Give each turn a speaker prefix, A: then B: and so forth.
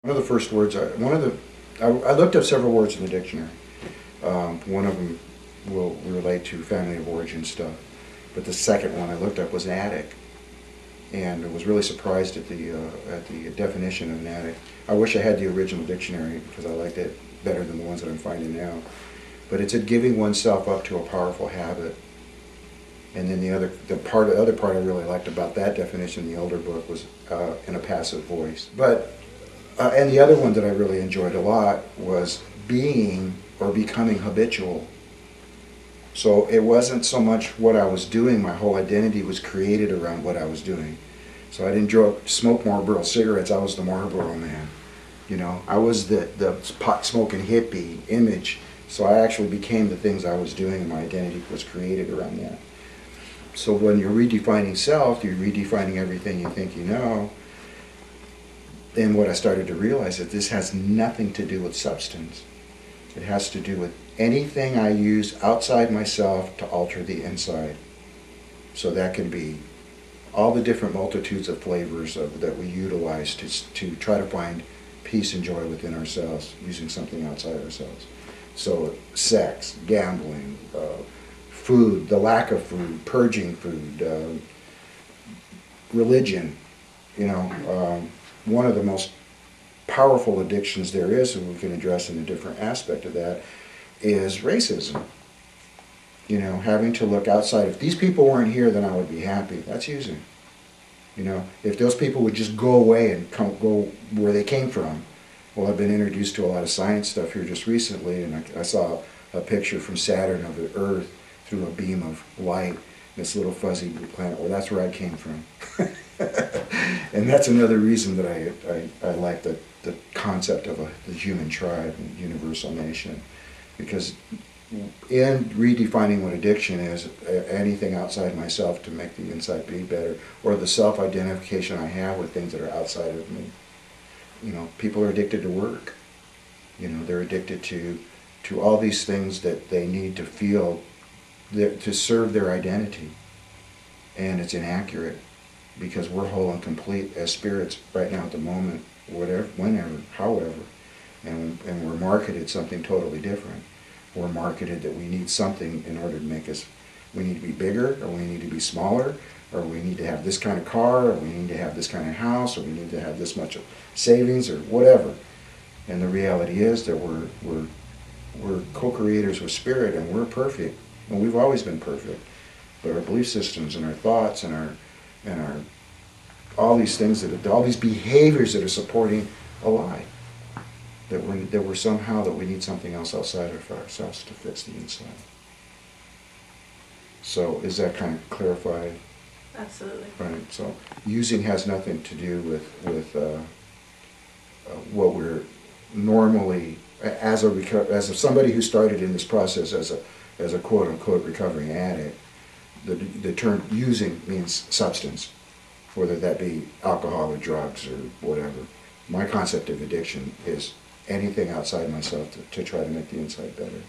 A: One of the first words, I looked up several words in the dictionary. One of them will relate to family of origin stuff, but the second one I looked up was addict, and I was really surprised at the definition of an addict. I wish I had the original dictionary because I liked it better than the ones that I'm finding now. But it's at giving oneself up to a powerful habit. And then the other part I really liked about that definition in the older book was in a passive voice. But and the other one that I really enjoyed a lot was being or becoming habitual. So it wasn't so much what I was doing, my whole identity was created around what I was doing. So I didn't smoke Marlboro cigarettes, I was the Marlboro man. You know, I was the pot smoking hippie image. So I actually became the things I was doing, and my identity was created around that. So when you're redefining self, you're redefining everything you think you know. And what I started to realize is that this has nothing to do with substance. It has to do with anything I use outside myself to alter the inside. So that can be all the different multitudes of flavors that we utilize to try to find peace and joy within ourselves using something outside ourselves. So sex, gambling, food, the lack of food, purging food, religion, you know, one of the most powerful addictions there is, and we can address in a different aspect of that, is racism. You know, having to look outside. If these people weren't here, then I would be happy. That's using. You know, if those people would just go away and go where they came from. Well, I've been introduced to a lot of science stuff here just recently, and I saw a picture from Saturn of the Earth through a beam of light, this little fuzzy blue planet. Well, that's where I came from. And that's another reason that I like the concept of the human tribe and universal nation. Because in redefining what addiction is, anything outside myself to make the inside be better, or the self-identification I have with things that are outside of me. You know, people are addicted to work. You know, they're addicted to all these things that they need to feel to serve their identity. And it's inaccurate, because we're whole and complete as spirits right now at the moment, whatever, whenever, however. And we're marketed something totally different. We're marketed that we need something in order to make us, we need to be bigger, or we need to be smaller, or we need to have this kind of car, or we need to have this kind of house, or we need to have this much of savings, or whatever. And the reality is that we're co-creators with spirit, and we're perfect. And we've always been perfect. But our belief systems and our thoughts and our all these things all these behaviors that are supporting a lie. That we need something else outside of ourselves to fix the inside. So is that kind of clarified?
B: Absolutely.
A: Right. So using has nothing to do with what we're normally as somebody who started in this process as a quote unquote recovering addict. The term using means substance, whether that be alcohol or drugs or whatever. My concept of addiction is anything outside myself to try to make the inside better.